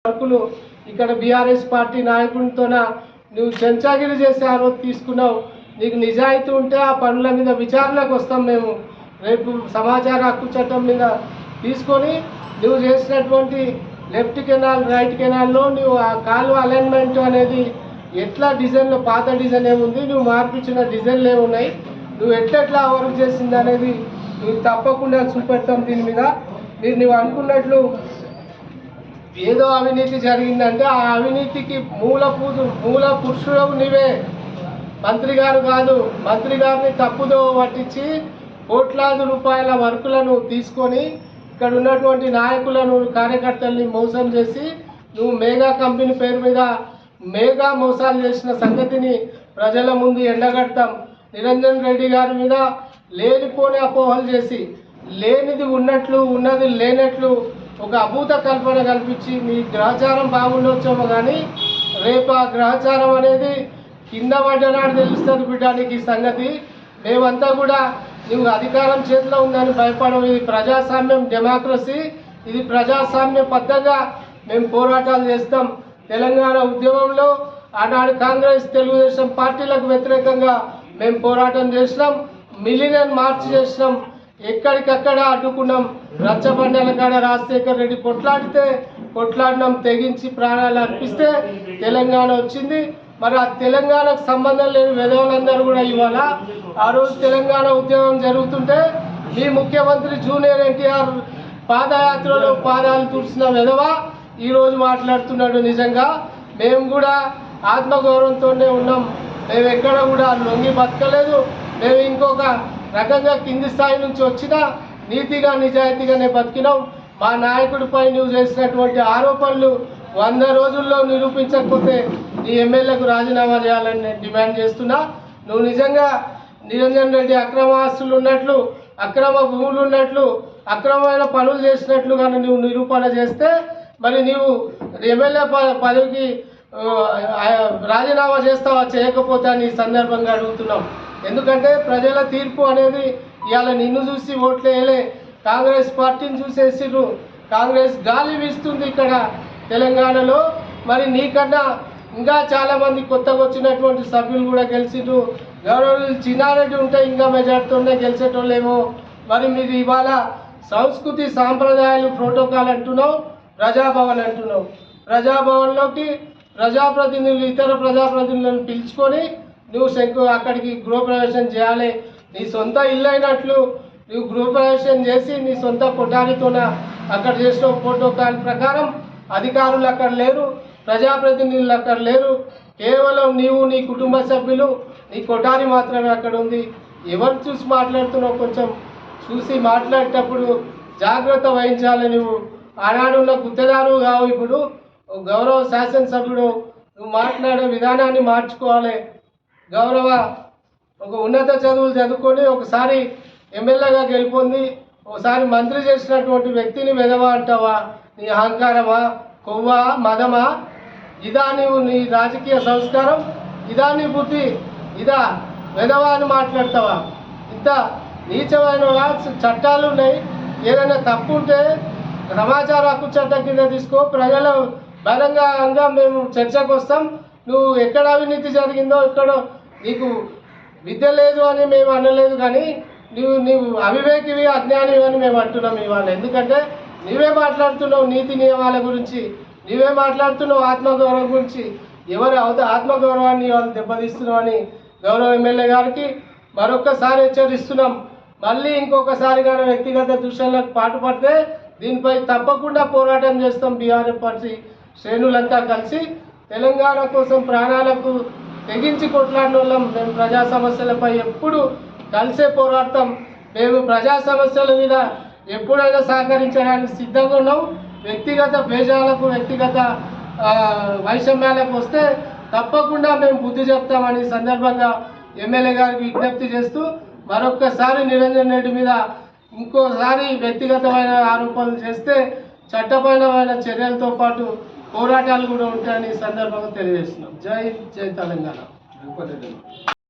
వర్కులు ఇక్కడ BRS party నాయకులతోన నువ్వు చెంచాగిరి చేసి ఆ రోజు తీసుకున్నావు. నీకు నిజాయితీ ఉంటే ఆ పనుల మీద విచారణకు వస్తాం. మేము రేపు సమాచార హక్కు చట్టం మీద తీసుకొని నువ్వు చేసినటువంటి లెఫ్ట్ కెనాల్ రైట్ కెనాల్లో నువ్వు ఆ కాలువ అలైన్మెంట్ అనేది ఎట్లా డిజైన్లో పాత డిజైన్ ఏముంది, నువ్వు మార్పించిన డిజైన్లు ఏమున్నాయి, నువ్వు ఎట్లా వర్క్ చేసింది అనేది నువ్వు తప్పకుండా చూపెడతాం. దీని మీద నువ్వు అనుకున్నట్లు ఏదో అవినీతి జరిగిందంటే ఆ అవినీతికి మూల పురుషుడు నీవే, మంత్రి గారు కాదు. మంత్రి గారిని తప్పుదో పట్టించి కోట్లాది రూపాయల వర్కులను తీసుకొని ఇక్కడ ఉన్నటువంటి నాయకులను కార్యకర్తల్ని మోసం చేసి నువ్వు మేఘా కంపెనీ పేరు మీద మేఘా మోసాలు చేసిన సంగతిని ప్రజల ముందు ఎండగడతాం. నిరంజన్ రెడ్డి గారి మీద లేనిపోని అపోహలు చేసి లేనిది ఉన్నట్లు ఉన్నది లేనట్లు ఒక అభూత కల్పన కల్పించి మీ గ్రహచారం బాగుండొచ్చేమో కానీ రేపు ఆ గ్రహచారం అనేది కింద పడ్డనాడు తెలుస్తుంది బిడ్డానికి సంగతి. మేమంతా కూడా నువ్వు అధికారం చేతిలో ఉందని భయపడము. ఇది ప్రజాస్వామ్యం, డెమోక్రసీ. ఇది ప్రజాస్వామ్య పద్ధతిగా మేము పోరాటాలు చేస్తాం. తెలంగాణ ఉద్యమంలో ఆనాడు కాంగ్రెస్ తెలుగుదేశం పార్టీలకు వ్యతిరేకంగా మేము పోరాటం చేసినాం. మిలియన్ మార్చ్ చేసినాం. ఎక్కడికక్కడ అడ్డుకున్నాం. రచ్చబండల కాడ రాజశేఖర్ రెడ్డి కొట్లాడినాం, తెగించి ప్రాణాలు అర్పిస్తే తెలంగాణ వచ్చింది. మరి ఆ తెలంగాణకు సంబంధం లేని విధవులందరూ కూడా ఇవాళ ఆ రోజు తెలంగాణ ఉద్యమం జరుగుతుంటే మీ ముఖ్యమంత్రి జూనియర్ ఎన్టీఆర్ పాదయాత్రలో పాదాలు తుడిచిన విధవ ఈరోజు మాట్లాడుతున్నాడు. నిజంగా మేము కూడా ఆత్మగౌరవంతోనే ఉన్నాం. మేము ఎక్కడ కూడా లొంగి బతకలేదు. మేము ఇంకొక రకంగా కింది స్థాయి నుంచి వచ్చినా నీతిగా నిజాయితీగానే బతికినాం. మా నాయకుడిపై నువ్వు చేసినటువంటి ఆరోపణలు 100 రోజుల్లో నిరూపించకపోతే నీ ఎమ్మెల్యేకు రాజీనామా చేయాలని నేను డిమాండ్ చేస్తున్నా. నువ్వు నిజంగా నిరంజన్ రెడ్డి అక్రమ ఆస్తులు ఉన్నట్లు, అక్రమ భూములు ఉన్నట్లు, అక్రమమైన పనులు చేసినట్లు కానీ నువ్వు నిరూపణ చేస్తే మరి నీవు ఎమ్మెల్యే పదవికి రాజీనామా చేస్తావా, చేయకపోతే అని ఈ సందర్భంగా అడుగుతున్నాం. ఎందుకంటే ప్రజల తీర్పు అనేది ఇవాళ నిన్ను చూసి ఓట్లు వేయలే, కాంగ్రెస్ పార్టీని చూసేసిర్రు. కాంగ్రెస్ గాలి వీస్తుంది ఇక్కడ తెలంగాణలో. మరి నీకన్నా ఇంకా చాలామంది కొత్తగా వచ్చినటువంటి సభ్యులు కూడా గెలిచిర్రు. గౌరవులు చిన్నారెడ్డి ఉంటే ఇంకా మెజార్టీతోనే గెలిచేటోళ్ళేమో. మరి మీరు ఇవాళ సంస్కృతి సాంప్రదాయాలు ప్రోటోకాల్ అంటున్నావు, ప్రజాభవన్ అంటున్నావు. ప్రజాభవన్లోకి ప్రజాప్రతినిధులు ఇతర ప్రజాప్రతినిధులను పిలుచుకొని నువ్వు అక్కడికి గృహప్రవేశం చేయాలి. నీ సొంత ఇల్లు అయినట్లు నువ్వు గృహప్రవేశం చేసి నీ సొంత కొఠారితోన అక్కడ చేసిన ప్రోటోకాల్ ప్రకారం అధికారులు అక్కడ లేరు, ప్రజాప్రతినిధులు అక్కడ లేరు. కేవలం నీవు, నీ కుటుంబ సభ్యులు, నీ కొఠారి మాత్రమే అక్కడ ఉంది. ఎవరు చూసి మాట్లాడుతున్నావు కొంచెం చూసి మాట్లాడేటప్పుడు జాగ్రత్త వహించాలి. నువ్వు ఆనాడున్న గుత్తదారు కావు, ఇప్పుడు గౌరవ శాసనసభ్యుడు, నువ్వు మాట్లాడే విధానాన్ని మార్చుకోవాలి. ఒక ఉన్నత చదువులు చదువుకొని ఒకసారి ఎమ్మెల్యేగా గెలుపొంది ఒకసారి మంత్రి చేసినటువంటి వ్యక్తిని వెధవా అంటావా? నీ అహంకారమా, కొవ్వా, మదమా? ఇదా నీవు నీ రాజకీయ సంస్కారం? ఇదా నీ బుద్ధి? ఇదా వెధవా అని మాట్లాడతావా? ఇంత నీచమైన చట్టాలు ఉన్నాయి. ఏదైనా తప్పు ఉంటే సమాచార హక్కు చట్టం కింద తీసుకో. ప్రజల బహిరంగంగా మేము చర్చకు వస్తాం. నువ్వు ఎక్కడ అవినీతి జరిగిందో, ఎక్కడో నీకు విద్య లేదు అని మేము అనలేదు, కానీ నీవు అవివేకివి, అజ్ఞానివి అని మేము అంటున్నాం ఇవాళ. ఎందుకంటే నీవే మాట్లాడుతున్నావు నీతి నియమాల గురించి, నీవే మాట్లాడుతున్నావు ఆత్మగౌరవం గురించి. ఎవరి ఆత్మగౌరవాన్ని వాళ్ళు దెబ్బతీస్తున్నావు అని గౌరవ ఎమ్మెల్యే గారికి మరొక్కసారి హెచ్చరిస్తున్నాం. మళ్ళీ ఇంకొకసారి కానీ వ్యక్తిగత దృశ్యాలకు పాటుపడితే దీనిపై తప్పకుండా పోరాటం చేస్తాం. బీఆర్ఎస్ పార్టీ శ్రేణులంతా కలిసి తెలంగాణ కోసం ప్రాణాలకు తెగించి కొట్లాడిన వాళ్ళం. మేము ప్రజా సమస్యలపై ఎప్పుడు కలిసే పోరాడతాం. మేము ప్రజా సమస్యల మీద ఎప్పుడైనా సహకరించడానికి సిద్ధంగా ఉన్నాం. వ్యక్తిగత భేజాలకు, వ్యక్తిగత వైషమ్యాలకు వస్తే తప్పకుండా మేము బుద్ధి చెప్తామని సందర్భంగా ఎమ్మెల్యే గారికి విజ్ఞప్తి చేస్తూ మరొక్కసారి నిరంజన్ రెడ్డి మీద ఇంకోసారి వ్యక్తిగతమైన ఆరోపణలు చేస్తే చట్టపరమైన చర్యలతో పాటు పోరాటాలు కూడా ఉంటాయని సందర్భంగా తెలియజేస్తున్నాం. జై జై తెలంగాణ.